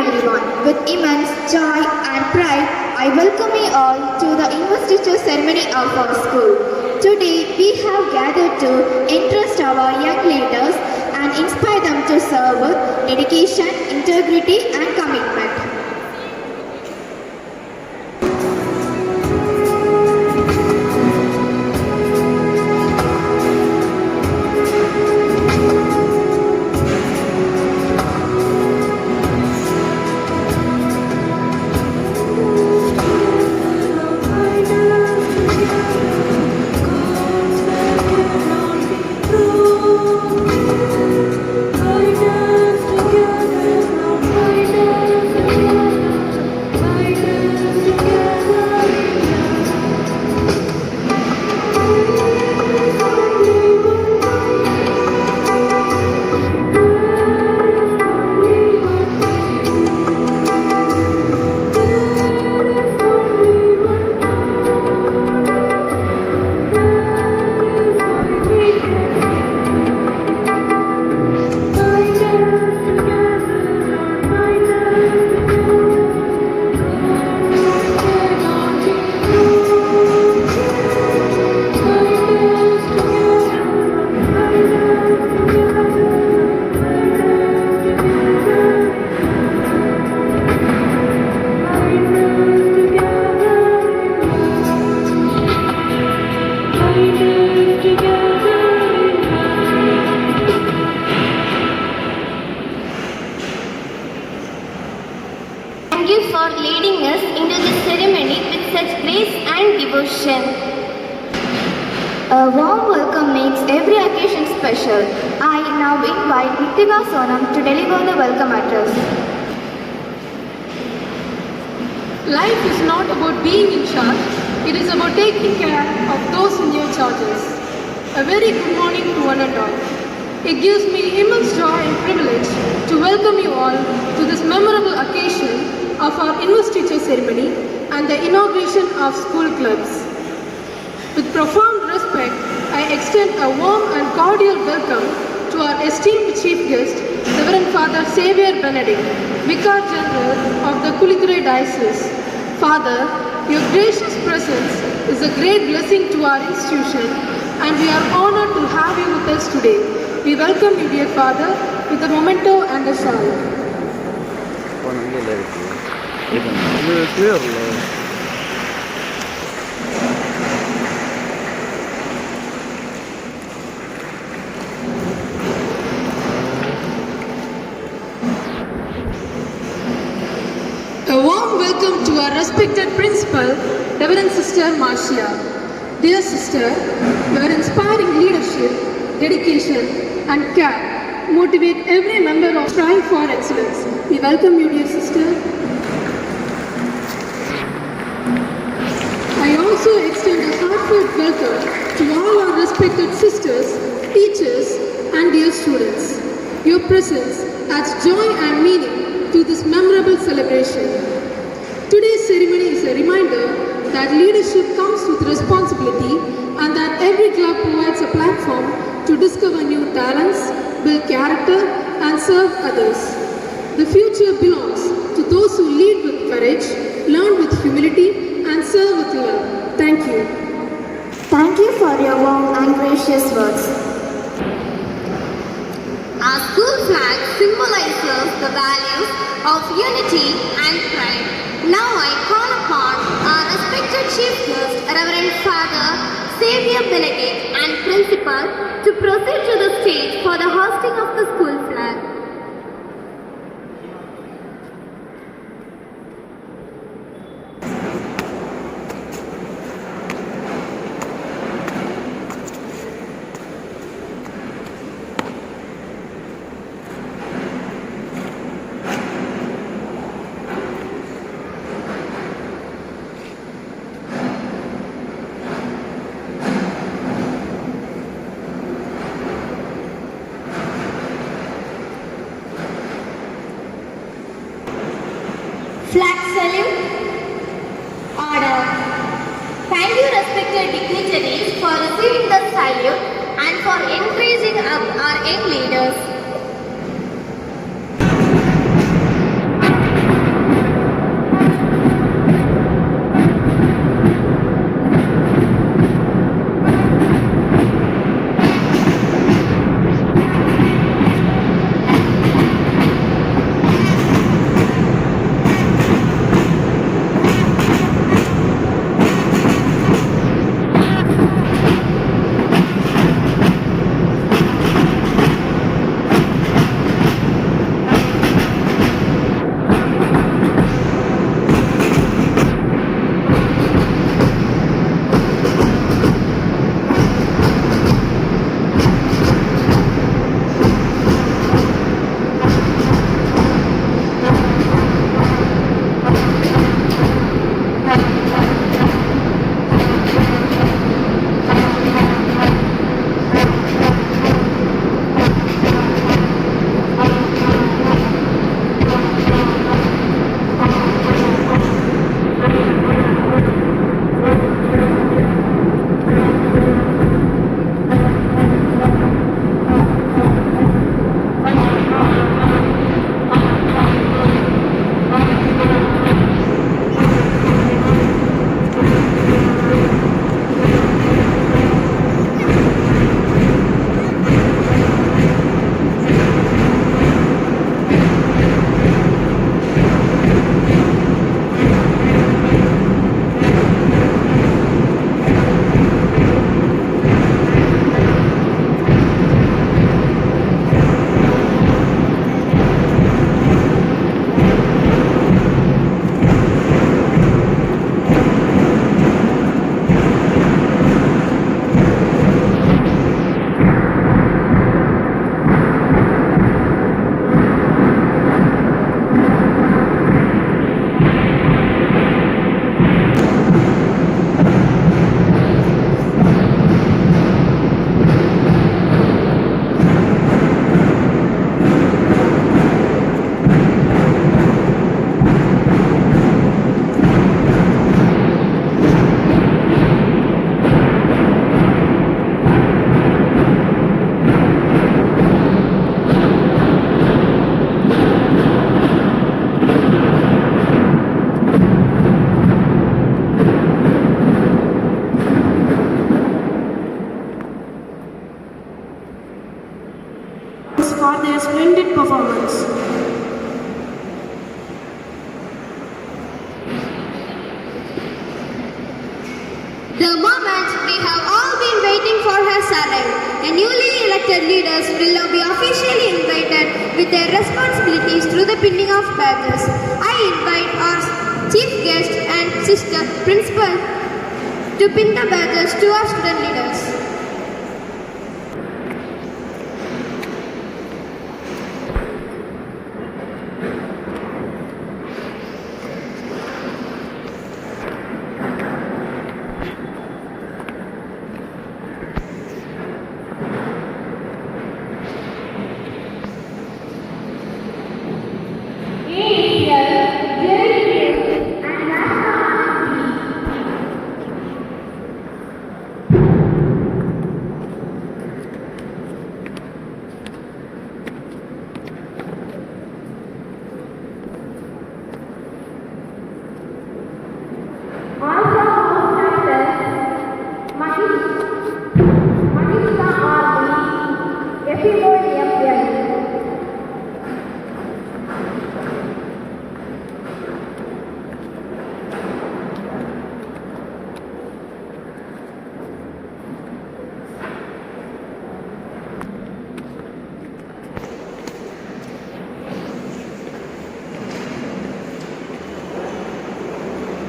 everyone. With immense joy and pride, I welcome you all to the Investiture Ceremony of our school. Today, we have gathered to interest our young leaders and inspire them to serve with dedication, integrity, and commitment. Thank you for leading us into this ceremony with such grace and devotion. A warm welcome makes every occasion special. I now invite Nitika Sonam to deliver the welcome address. Life is not about being in charge, it is about taking care of those in your charges. A very good morning to one and all. It gives me immense joy and privilege to welcome you all to this memorable occasion of our Investiture Ceremony and the inauguration of school clubs. With profound respect, I extend a warm and cordial welcome to our esteemed Chief Guest, Reverend Father Xavier Benedict, Vicar General of the Kulithurei Diocese. Father, your gracious presence is a great blessing to our institution and we are honored to have you with us today. We welcome you, dear Father, with the memento and the shawl. A warm welcome to our respected principal, Reverend Sister Marcia. Dear sister, your inspiring leadership, dedication and care motivate every member of Strive for Excellence. We welcome you, dear sister. I also extend a heartfelt welcome to all our respected sisters, teachers and dear students. Your presence adds joy and meaning to this memorable celebration. Today's ceremony is a reminder that leadership comes with responsibility and that every club provides a platform to discover new talents, build character and serve others. The future belongs to those who lead with courage, learn with humility and serve with love. Thank you. Thank you for your warm and gracious words. Our school flag symbolizes the values of unity and pride. Now I call upon our respected Chief Guest, Reverend Father Xavier Benedict and Principal to proceed to the stage for the hoisting of the school flag. Flag salute. Order. Thank you, respected dignitaries, for receiving the salute and for encouraging our young leaders. selected leaders will now be officially invited with their responsibilities through the pinning of badges. I invite our chief guest and sister principal to pin the badges to our student leaders.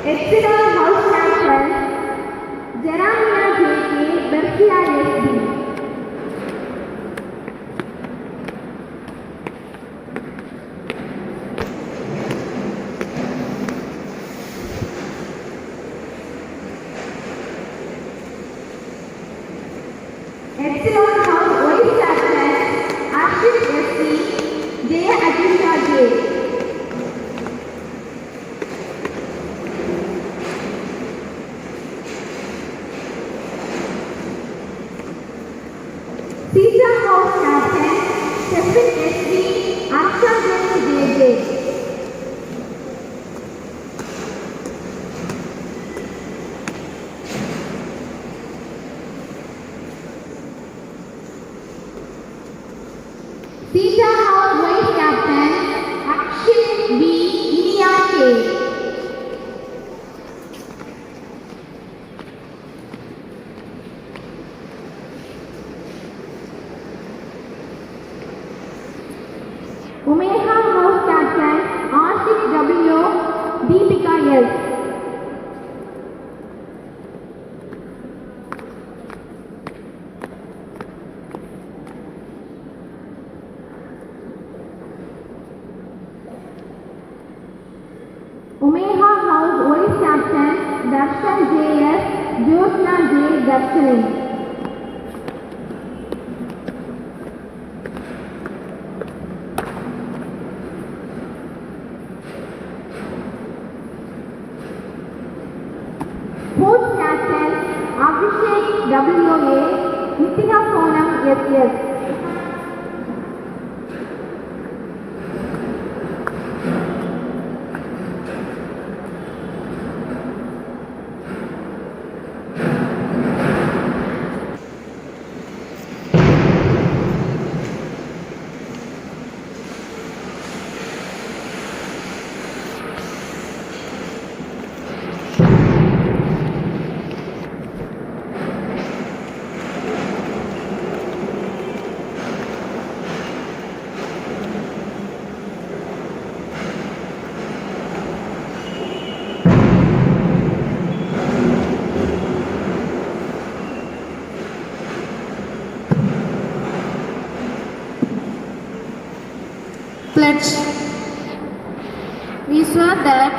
Exeter House Captain Jeremiah J.K. Bercia S.D. Epsilon House Vice Captain Ashish S.C. J. Atisha J. Caesar House Captain Stephen S.C. Aksha J.J. Caesar House Vice Captain Akshin B. Inia K. Umeha House Captain Ashik W. Deepika S. Umeha House Vice Captain Darshan J.S. Jyotsna J. Darshini. Sports Captain Abhishek W.A. Nitya Sonam S.S. Pledge. We swear that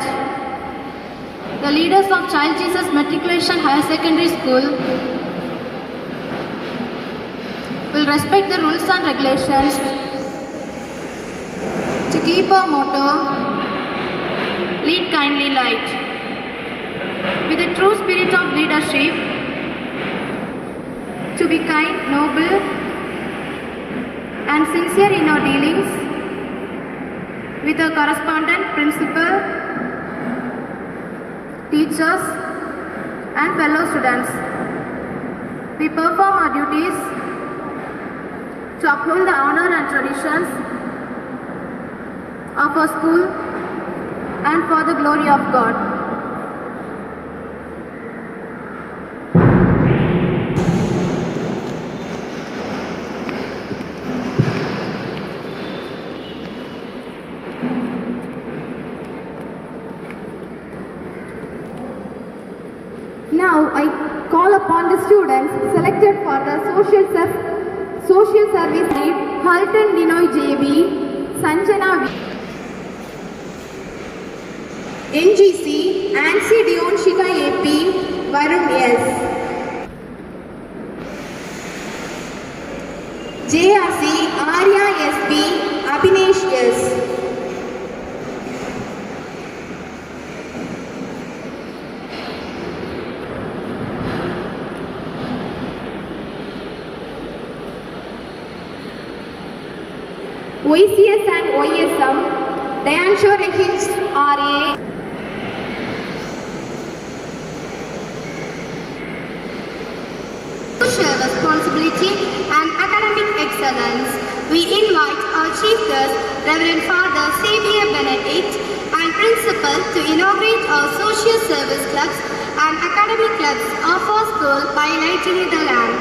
the leaders of Child Jesus Matriculation Higher Secondary School will respect the rules and regulations to keep our motto, lead kindly light, with a true spirit of leadership, to be kind, noble, and sincere in our dealings with our correspondent, principal, teachers, and fellow students. We perform our duties to uphold the honor and traditions of our school and for the glory of God. Now I call upon the students selected for the social service lead Halton Dinoy JB, Sanjana NGC, Ansi Dion Shika AP, Varun S. JRC Arya SB, Abhinesh S. YCS and YSM, Dayansho Rahins RA. Social responsibility and academic excellence. We invite our Chief Guest, Reverend Father Xavier Benedict, and Principal to inaugurate our social service clubs and academic clubs of our school by lighting the lamp.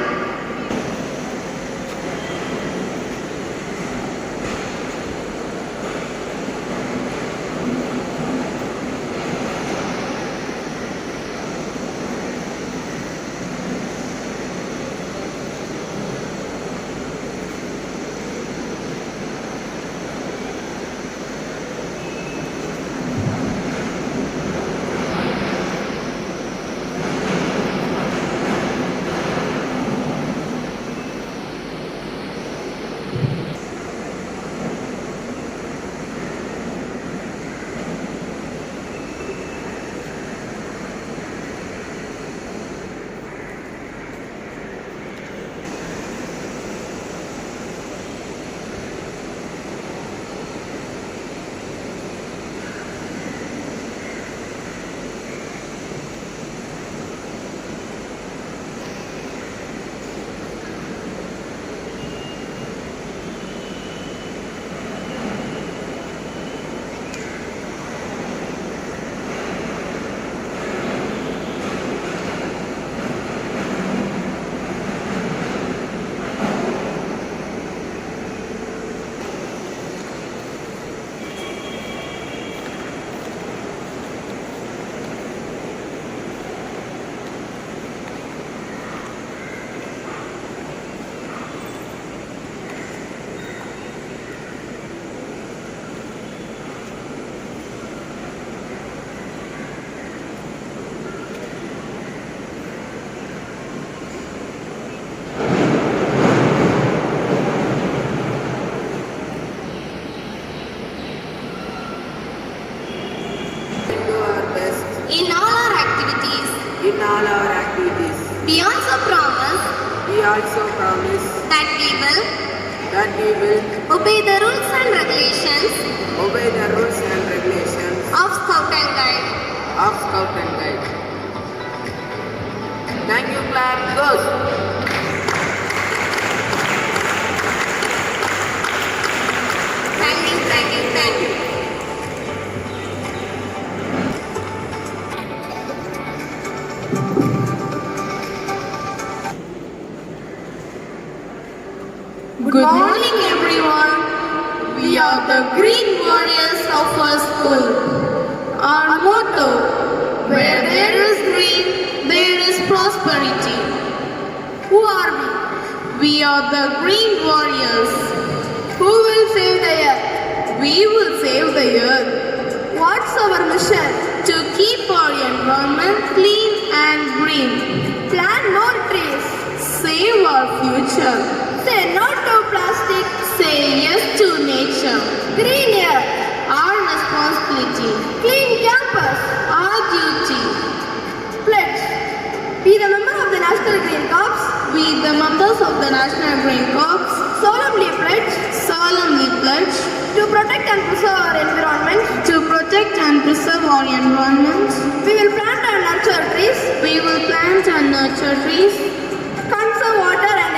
We also promise that we will obey the rules and regulations of Scout and Guide. Thank you, clap. Goes. Thank you. Good morning, everyone. We are the Green Warriors of our school. Our motto, where there is green, there is prosperity. Who are we? We are the Green Warriors. Who will save the earth? We will save the earth. What's our mission? To keep our environment clean and green. Plant more trees. Save our future. Say no to plastic. Say yes to nature. Green air, our responsibility. Clean campus, our duty. Pledge. Be the member of the National Green Corps. We, the members of the National Green Corps, solemnly pledge to protect and preserve our environment. We will plant and nurture trees. Conserve water and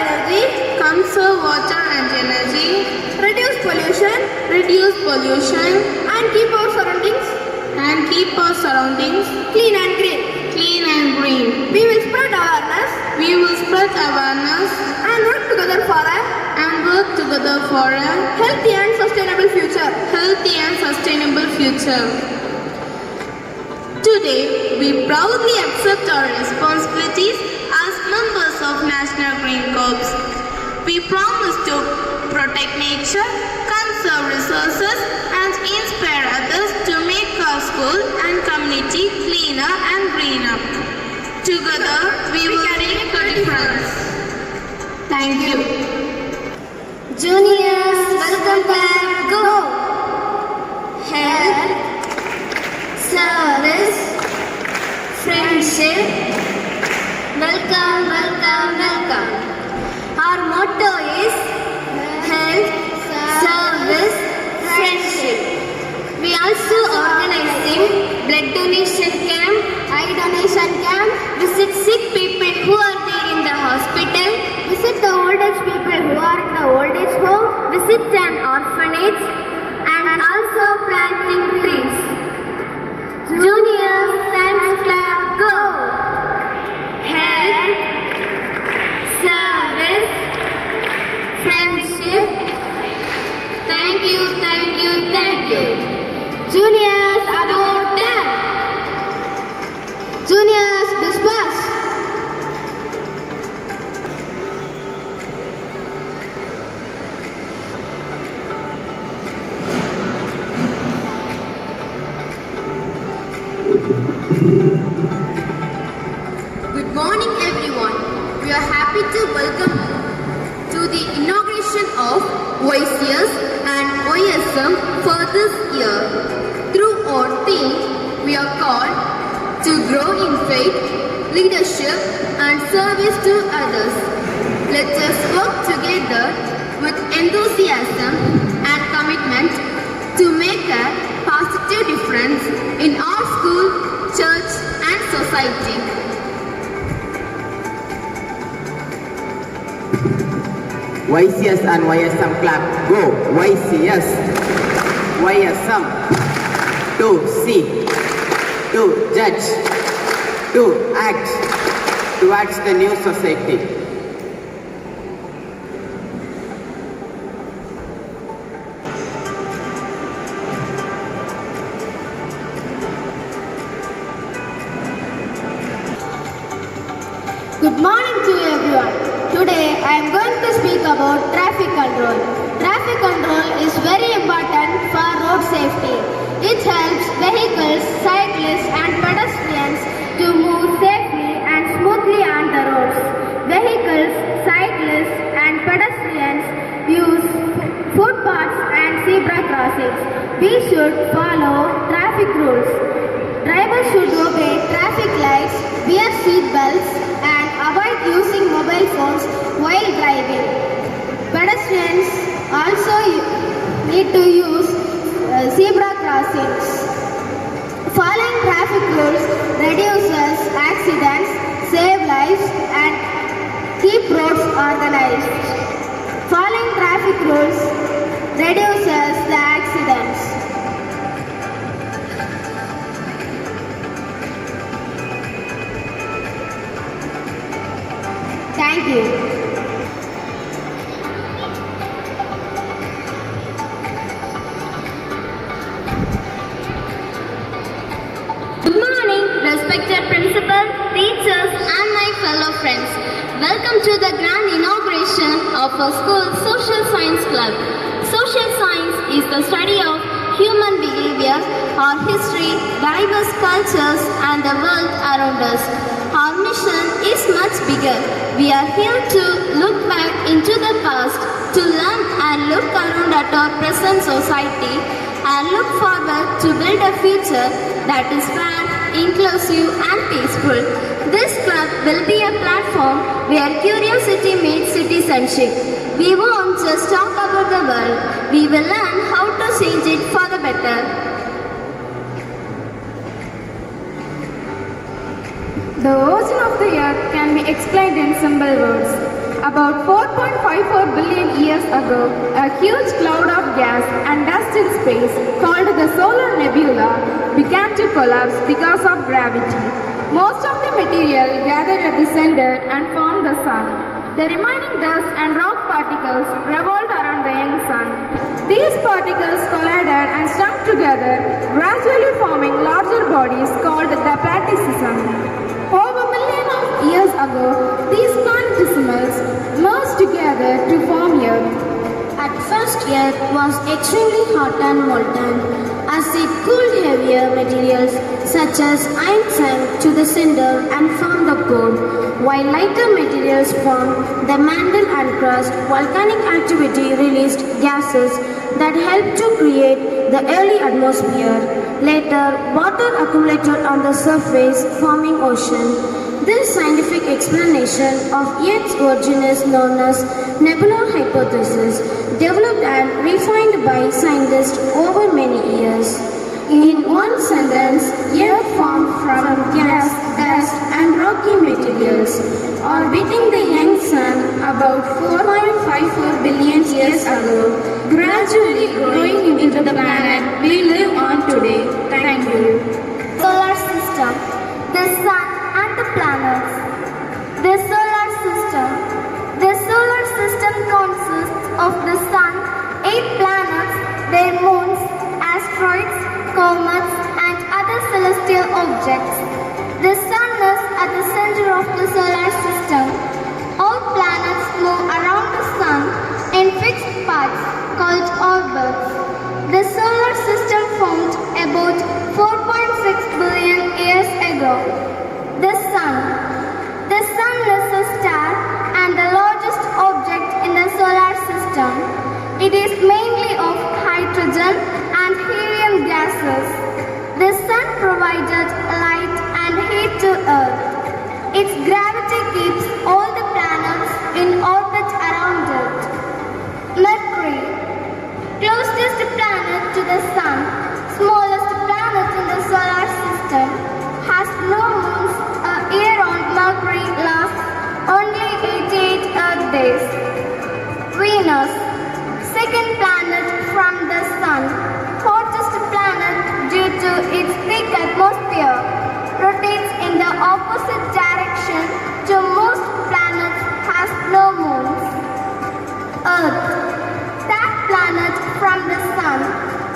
energy. Reduce pollution. And keep our surroundings clean and green. We will spread awareness and work together for a healthy and sustainable future. To Today, we proudly accept our responsibilities as members of National Green Corps. We promise to protect nature, conserve resources, and inspire others to make our school and community cleaner and greener. Together, we will make a difference. Thank you. Juniors, welcome back. Go. Health, service, friendship. Welcome, welcome, welcome. Our motto is health, service, friendship. We also organizing blood donation camp, eye donation camp, visit sick people who are there in the hospital, visit the old age people who are in the old age home, visit an orphanage, and also planting trees. Juniors, thanks clap, go! Health, service, friendship. Thank you, thank you, thank you. Juniors, about them. Juniors, disperse. Good morning, everyone. We are happy to welcome to the inauguration of YCS and YSM for this year. Through our theme, we are called to grow in faith, leadership, and service to others. Let us work together with enthusiasm and commitment to make a positive difference in our school, church, and society. YCS and YSM clap. Go. YCS. YSM. To see. To judge. To act. Towards the new society. Good morning to everyone. Today I am going to speak about traffic control. Traffic control is very important for road safety. It helps vehicles, cyclists and pedestrians to move safely and smoothly on the roads. Vehicles, cyclists and pedestrians use footpaths and zebra crossings. We should follow traffic rules. Drivers should obey traffic lights, wear seat belts and avoid using mobile phones while driving. Pedestrians also need to use zebra crossings. Following traffic rules reduces accidents, save lives and keep roads organized. Following traffic rules reduces the accidents. Thank you. Good morning, respected principal, teachers and my fellow friends. Welcome to the grand inauguration of our school Social Science Club. Social science is the study of human behavior, our history, diverse cultures and the world around us. Our mission is much bigger. We are here to look back into the past, to learn and look around at our present society and look forward to build a future that is fair, inclusive and peaceful. This club will be a platform where curiosity meets citizenship. We won't just talk about the world, we will learn how to change it for the better. The origin of the earth can be explained in simple words. About 4.54 billion years ago, a huge cloud of gas and dust in space called the solar nebula began to collapse because of gravity. Most of the material gathered at the center and formed the sun. The remaining dust and rock particles revolved around the young sun. These particles collided and stuck together, gradually forming larger bodies called the Earth was extremely hot and molten. As it cooled, heavier materials such as iron sank to the center and formed the core, while lighter materials formed the mantle and crust. Volcanic activity released gases that helped to create the early atmosphere. Later, water accumulated on the surface, forming ocean. This scientific explanation of Earth's origin is known as nebular hypothesis, developed and refined by scientists over many years. In one sentence, Earth formed from gas, dust and rocky materials, orbiting the young sun about 4.54 billion years ago, gradually growing into the planet we live on today. Thank you. Solar system, the sun and the planets. The solar system. The solar system consists of the sun, 8 planets, their moons, asteroids, comets and other celestial objects. The sun is at the center of the solar system. All planets move around the sun in fixed paths called orbits. The solar system formed about 4.6 billion years ago. The sun. The sun is a star and the largest object in the solar system. It is mainly of hydrogen and helium gases. The sun provided light and heat to Earth. Its gravity keeps all the planets in orbit around it. Mercury, closest planet to the sun, smallest planet in the solar system, has no moons. A year on Mercury lasts only 88 Earth days. Venus, second planet from the sun, hottest planet due to its thick atmosphere, rotates in the opposite direction to most planets, has no moons. Earth, third planet from the sun,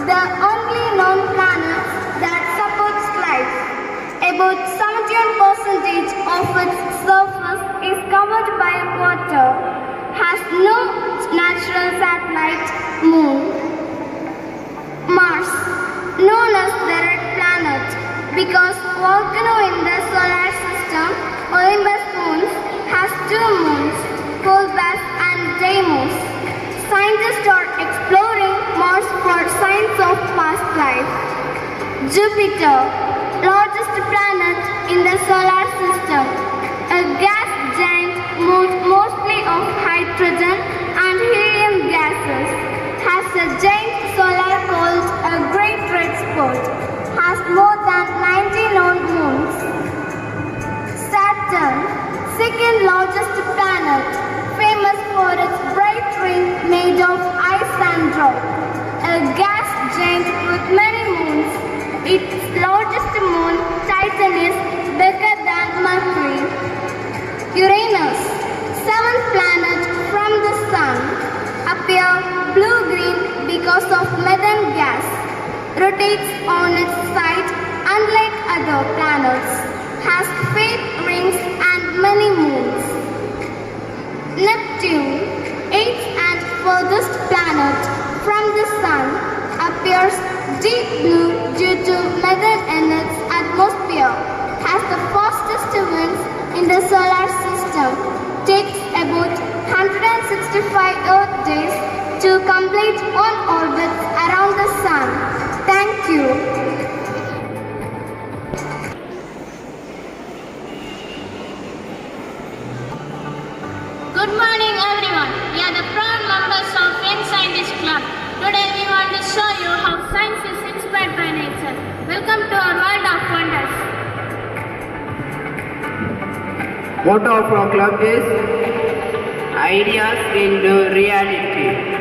the only known planet that supports life. About 71% of its surface is covered by water, has no natural satellite moon. Mars, known as the red planet, because volcano in the solar system, Olympus moons, has 2 moons, Phobos and Deimos. Scientists are exploring Mars for signs of past life. Jupiter, largest planet in the solar system, a gas giant moved mostly of hydrogen and helium gases, has a giant solar called a great red spot, has more than 90 known moons. Saturn, second largest planet, famous for its bright ring made of ice and rock, a gas giant with many moons. Its largest moon, Titan, is bigger than Mercury. Uranus, seventh planet from the sun, appear blue-green because of methane gas, rotates on its side unlike other planets, has faint rings and many moons. Neptune, eighth and furthest planet from the sun, appears deep blue due to methane in its atmosphere, has the fastest winds in the solar system, takes about 165 Earth days to complete one orbit around the sun. Thank you. Good morning everyone. We are the proud members of Young Scientist Club. Today we want to show you how science is inspired by nature. Welcome to our world of wonders. Motto of our club is Ideas into Reality.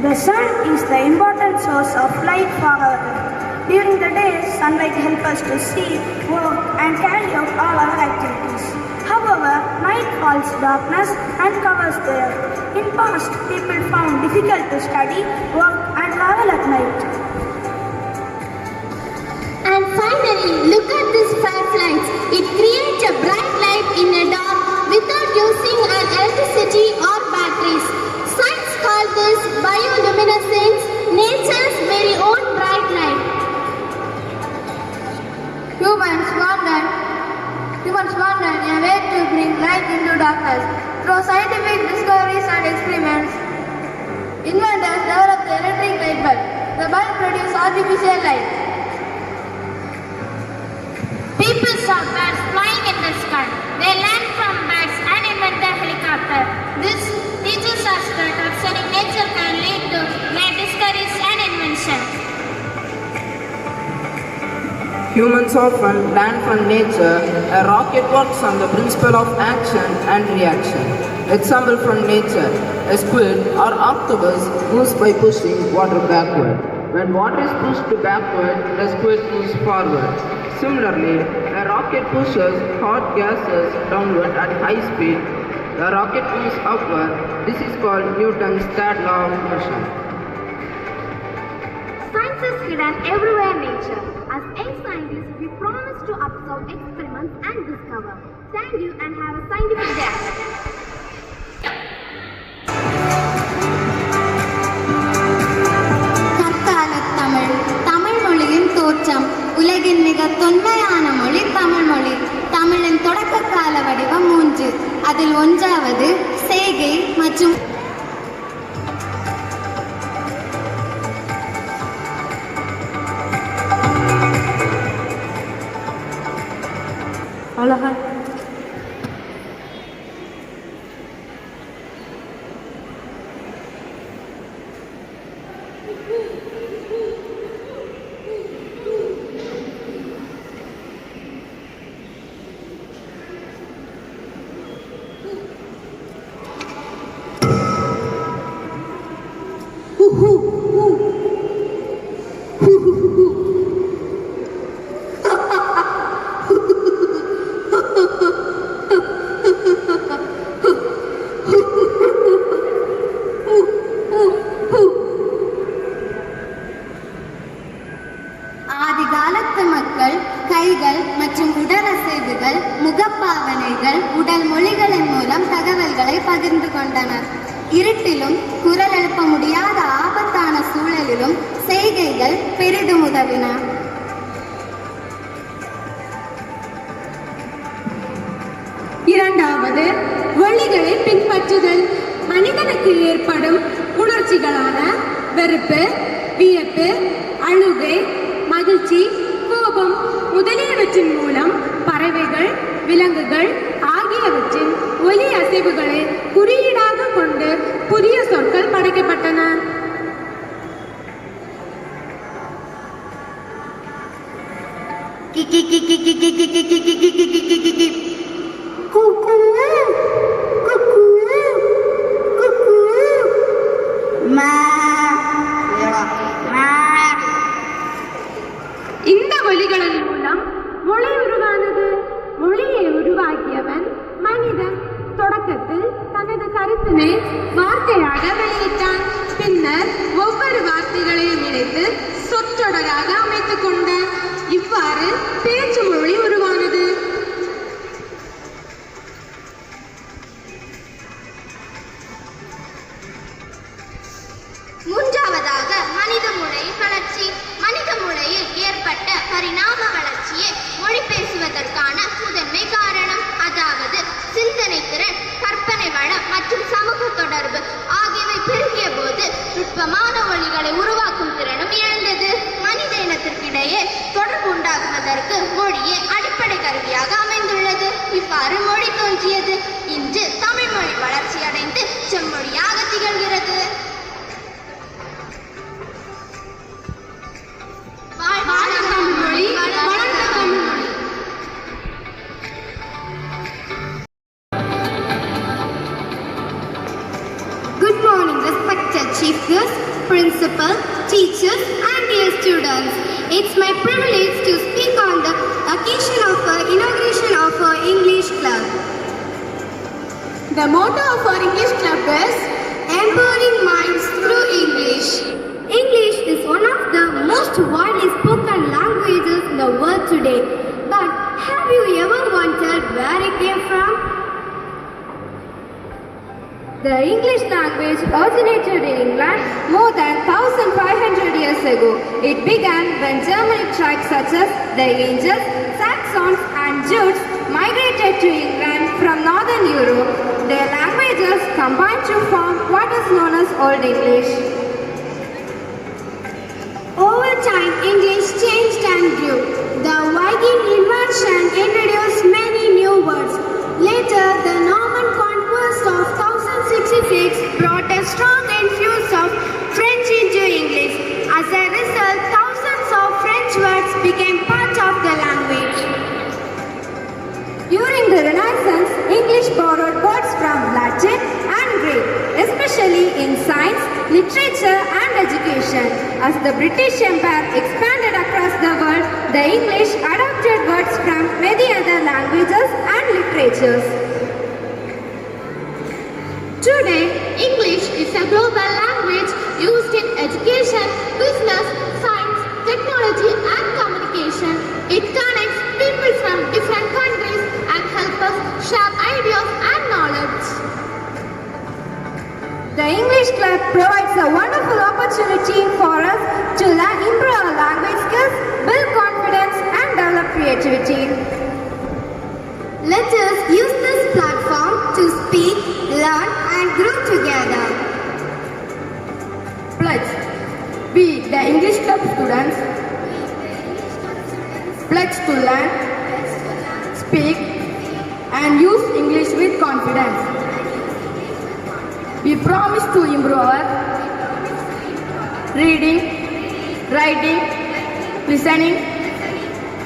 The sun is the important source of light for our Earth. During the day, sunlight helps us to see, work and carry out all our activities. However, night falls darkness and covers the earth. In past, people found difficult to study, work and travel at night. And finally, look at these fireflies. It creates a bright light in a dark without using an electricity or batteries. Science scientific discoveries and experiments. Inventors developed the electric light bulb. The bulb produced artificial light. People saw birds flying in the sky. They learned from birds and invented the helicopter. This teaches us that observing nature can lead to great discoveries and inventions. Humans often learn from nature. A rocket works on the principle of action and reaction. Example from nature. A squid or octopus moves by pushing water backward. When water is pushed backward, the squid moves forward. Similarly, a rocket pushes hot gases downward at high speed. The rocket moves upward. This is called Newton's third law of motion. Science is hidden everywhere in nature. As young scientists, we promise to observe experiments and discover. Thank you and have a scientific day. Tamil மொழியின் தோற்றம். உலகின் மிக தொன்மையான மொழி தமிழ் மொழி. தமிழின் தொடக்க கால வடிவம் 3. அதில் ஒன்றாவது செய்கை மற்றும் அழகா ஆதி காலத்து மக்கள் கைகள் மற்றும் உடலசைவுகள், முகப்பாவனைகள், உடல் மொழிகளின் மூலம் தகவல்களை பகிர்ந்து கொண்டனர். இருட்டிலும் குரல் எழுப்ப முடியாத ஆபத்தான சூழலிலும் செய்கைகள் பெரிதும் உதவின. இரண்டாவது, ஒளிகளை பின்பற்றுதல். மனிதனுக்கு ஏற்படும் உணர்ச்சிகளான வெறுப்பு, வியப்பு, அழுகை, மகிழ்ச்சி, கோபம் முதலியவற்றின் மூலம் பறவைகள், விலங்குகள் ஆகியவற்றின் ஒலி அசைவுகளை குறியீடாக கொண்டு புதிய சொற்கள் படைக்கப்பட்டன. இந்த ஒலிகளின் மூலம் மொழி உருவானது. மொழியை உருவாக்கியவன் மனிதன். தொடக்கத்தில் தனது கருத்தினை வார்த்தையாக வெளியிட்டான். பின்னர் ஒவ்வொரு வார்த்தைகளையும் இணைத்து சொற்றொடராக அமைத்துக் கொண்டான். இவ்வாறு பேச்சு மொழி உருவானது. மூன்றாவதாக மனித மூளை வளர்ச்சி. மனித மூளையில் ஏற்பட்ட பரிணாம வளர்ச்சியே மொழி பேசுவதற்கான முதன்மை காரணம். அதாவது சிந்தனை திறன், கற்பனை வளம் மற்றும் சமூக தொடர்பு ஆகியவை பெருகிய போது நுட்பமான ஒலிகளை உருவாக்கும் திறனும் எழுந்தது. மனித இனத்திற்கிடையே தொடர்பு உண்டாக்குவதற்கு மொழியே அடிப்படை கருவியாக அமைந்துள்ளது. இவ்வாறு மொழி தோன்றியது. இன்று தமிழ் மொழி வளர்ச்சி அடைந்து செம்மொழியாக திகழ்கிறது. Good morning, respected chief guests, principal, teachers, and dear students. It's my privilege to speak on the occasion of the inauguration of our English club. The motto of our English club is Empowering minds through English. English is one of the most widely spoken languages in the world today. But have you ever wondered where it came from? The English language originated in England more than 1500 years ago. It began when Germanic tribes such as the Angles, Saxons and Jutes migrated to England from Northern Europe. Their languages combined to form what is known as Old English. Over time, English changed and grew. The Viking invasion introduced many new words. Later, the Norman conquest of 1066 brought a strong influence of French into English. As a result, thousands of French words became part of the language. During the Renaissance, English borrowed words from Latin and Greek, especially in science, literature and education. As the British Empire expanded across the world, the English adopted words from many other languages and literatures. Today, English is a global language used in education, business, science, technology and communication. It connects people from different countries and helps us share ideas and knowledge. The English Club provides a wonderful opportunity for us to improve our language skills, build confidence and develop creativity. Let us use this platform to speak, learn and grow together. Pledge. We, the English Club students, pledge to learn, speak and use English with confidence. We promise to improve our reading, writing, listening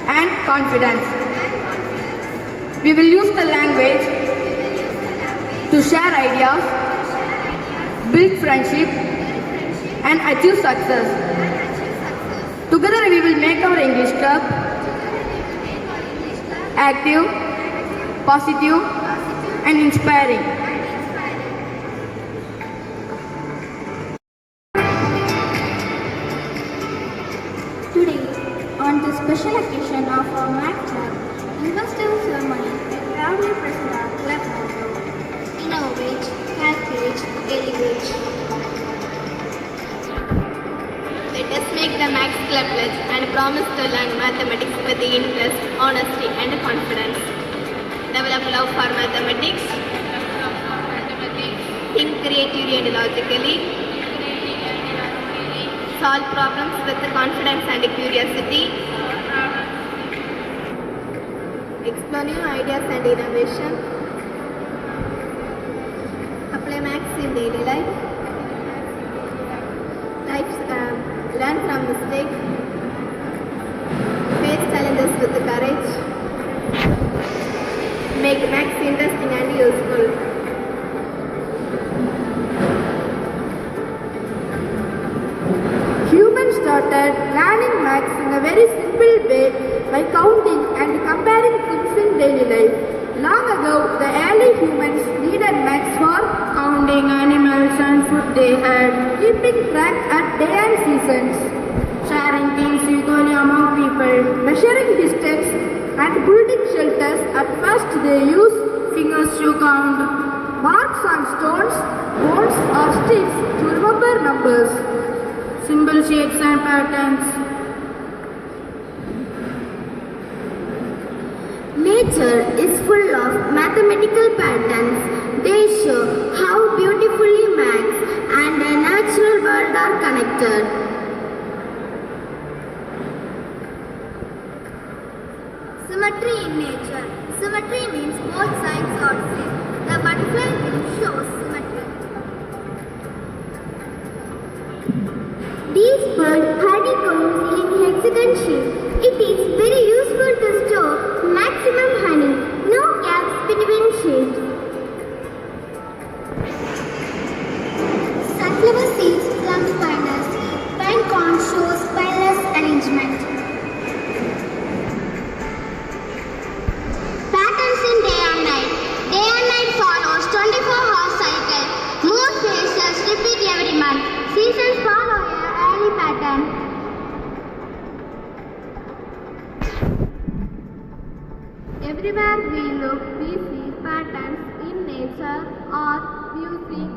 and confidence. We will use the language to share ideas, build friendship and achieve success. Together we will make our English Club active, positive and inspiring. Today, on the special occasion of our math club, Investiture Ceremony, we proudly present our club motto: Innovate, Calculate, Elevate. Let us make the Max Club pledge and promise to learn mathematics with interest, honesty and confidence. Develop love for mathematics. Think creatively and logically. Solve problems with confidence and curiosity. Explore new ideas and innovation. Apply maths in daily life. Learn from mistakes. Face challenges with courage. Make maths interesting and useful. Humans started learning maths in a very simple way by counting and comparing things in daily life. Long ago, the early humans needed maths for counting animals and food they had, keeping track at day and seasons, sharing things equally among people, measuring distance and building shelters. At first they used fingers to count, marks on stones, bones or sticks to remember numbers, symbol shapes and patterns. Nature is full of mathematical patterns. They show how beautifully maths and a natural world are connected. Symmetry in nature. Symmetry means both sides are same. The butterfly wing shows symmetry. These birds honeycombs in hexagon shape. It is very useful to store maximum honey. No gaps between shapes. Sunflower seeds from spiders. Pine cone shows spiralous arrangement. Patterns in day and night. Day and night follows 24-hour cycle. Moon phases repeat every month. Seasons follow a early pattern. Everywhere we look, we see patterns in nature, art, music,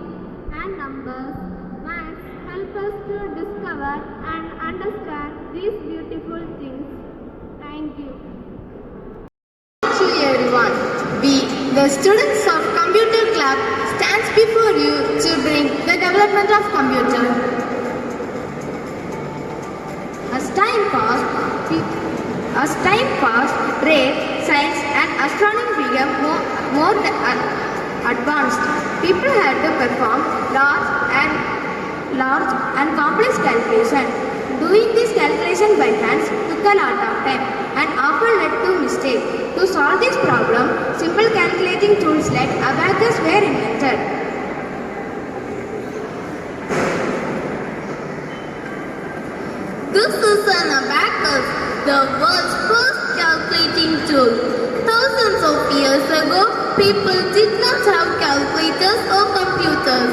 and numbers. Maths help us to discover and understand these beautiful things. Thank you. To everyone. The students of Computer Club stands before you to bring the development of computer. As time passed, trade, science and astronomy became more advanced. People had to perform large and complex calculations. Doing this calculation by hands took a lot of time and often led to mistakes. To solve this problem, simple calculating tools like abacus were invented. This is an abacus, the world's first calculating tool. Thousands of years ago, people did not have calculators or computers.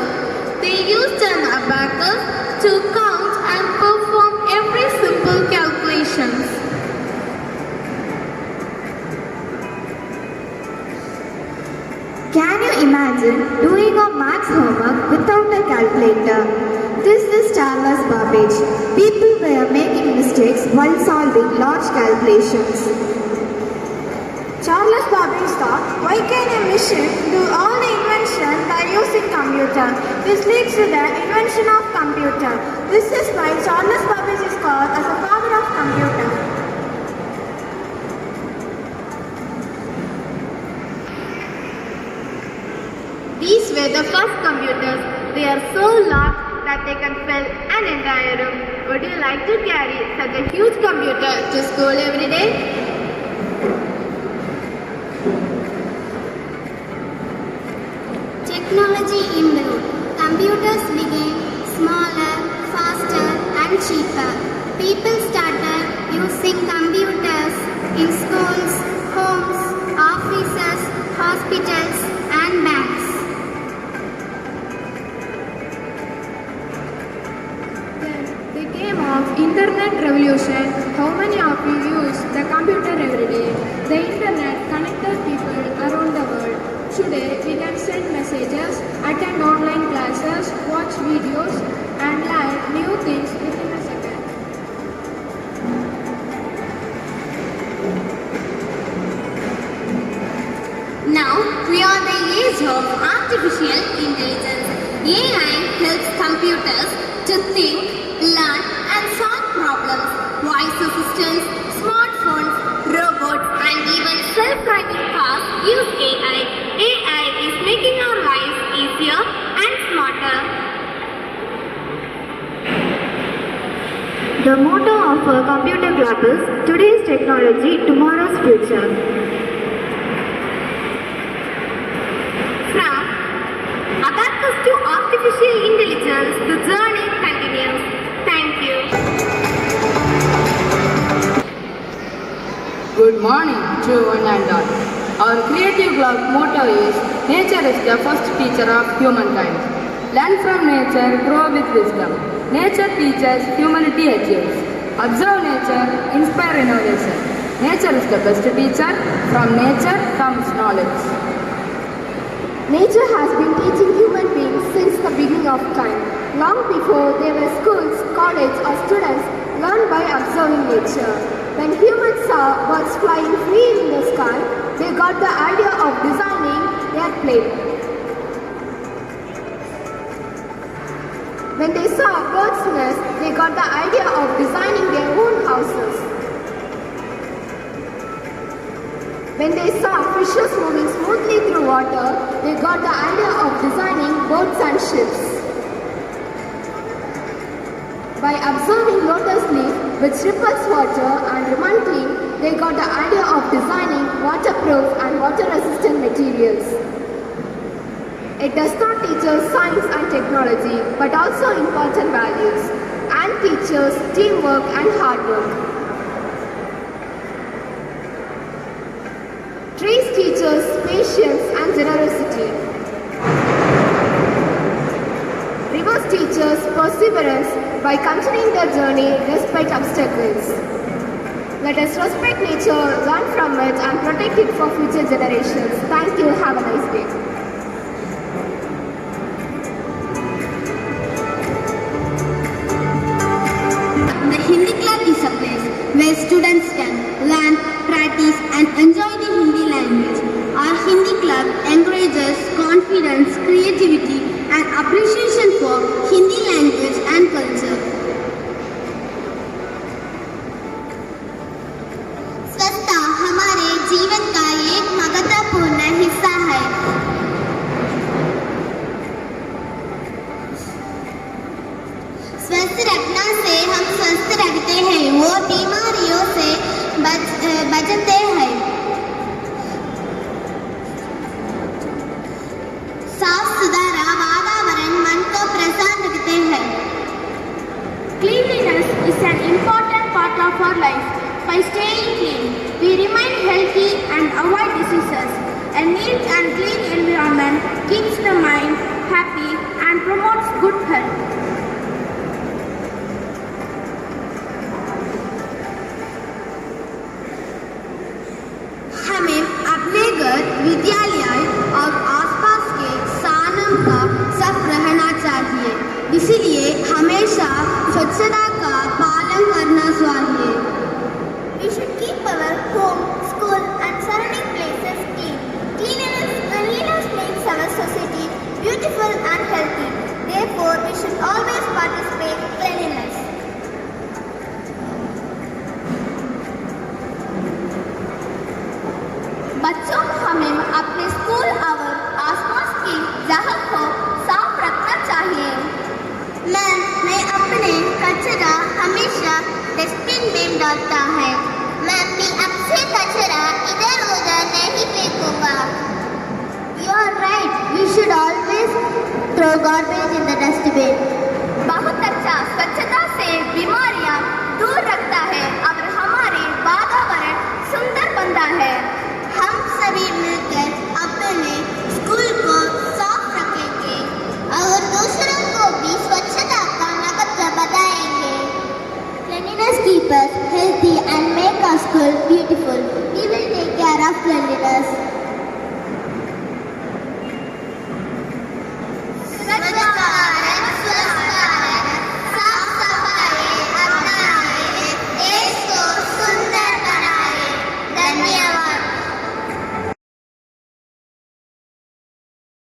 They used an abacus to count and perform every simple calculations. Can you imagine doing a maths homework without a calculator? This is Charles Babbage. People were making mistakes while solving large calculations. Charles Babbage thought, why can a machine do all the invention by using computer? This leads to the invention of computer. This is why Charles Babbage is called as the father of computer. These were the first computers. They are so large that they can fill an entire room. Would you like to carry such a huge computer to school every day? Technology improved. Computers became smaller, faster and cheaper. People started using computers in schools, homes, offices, hospitals and banks. The game of internet revolution. How many of you use the computer every day? The internet connected people around the world. Today we can send messages, attend online classes, watch videos and learn new things within a second. Now we are the age of artificial intelligence. AI helps computers to think, learn and solve problems. Voice assistants, smartphones, robots and even self-driving cars use AI. AI is making our lives easier and smarter. The motto of a computer club is today's technology, tomorrow's future. From abacus to artificial intelligence, the journey continues. Thank you. Good morning to one and all. Our creative club motto is nature is the first teacher of humankind. Learn from nature, grow with wisdom. Nature teaches, humanity achieves. Observe nature, inspire innovation. Nature is the best teacher. From nature comes knowledge. Nature has been teaching human beings since the beginning of time. Long before there were schools, college or students learned by observing nature. When humans saw birds flying free in the sky, they got the idea of designing their plane. When they saw birds' nests, they got the idea of designing their own houses. When they saw fishes moving smoothly through water, they got the idea of designing boats and ships. By observing lotus leaf which ripples water and remontling, they got the idea of designing waterproof and water-resistant materials. It does not teach us science and technology, but also important values, and teaches teamwork and hard work. Trees teach us patience and generosity. Rivers teach us perseverance by continuing their journey despite obstacles. Let us respect nature, learn from it and protect it for future generations. Thank you. Have a nice day. The Hindi Club is a place where students can learn, practice and enjoy the Hindi language. Our Hindi Club जीवन का एक महत्वपूर्ण हिस्सा है। स्वस्थ रखना से हम स्वस्थ रखते हैं, वो बीमारियों से बचते हैं। साफ सुथरा वातावरण मन को प्रसन्न रखते हैं। Cleanliness is an important part of our life. By staying clean, we remain healthy and avoid diseases. A neat and clean environment keeps the mind happy and promotes good health. हमें अपने घर, विद्यालय और आसपास के स्थानों का साफ रहना चाहिए, इसलिए हमेशा स्वच्छता का पालन करना चाहिए। We should keep our home, school and surrounding places clean. Cleanliness makes our society beautiful and healthy. Therefore, we should always participate in cleanliness. बच्चों, हमें अपने स्कूल और आसपास की जगह को साफ रखना चाहिए। मैं अपने कचरा हमेशा डस्टबिन में डालता है। मैं भी अपने कचरा इधर उधर नहीं फेंकूंगा। You are right. We should always throw garbage in the dustbin. बहुत अच्छा, स्वच्छता से बीमारियां दूर रखता है और हमारे वातावरण सुंदर बनता है। हम सभी मिलकर अपने स्कूल को साफ रखेंगे और दूसरों को भी स्वच्छता का महत्व बताएंगे। Cleanliness keeps us healthy and make our school beautiful. We will take care of cleanliness.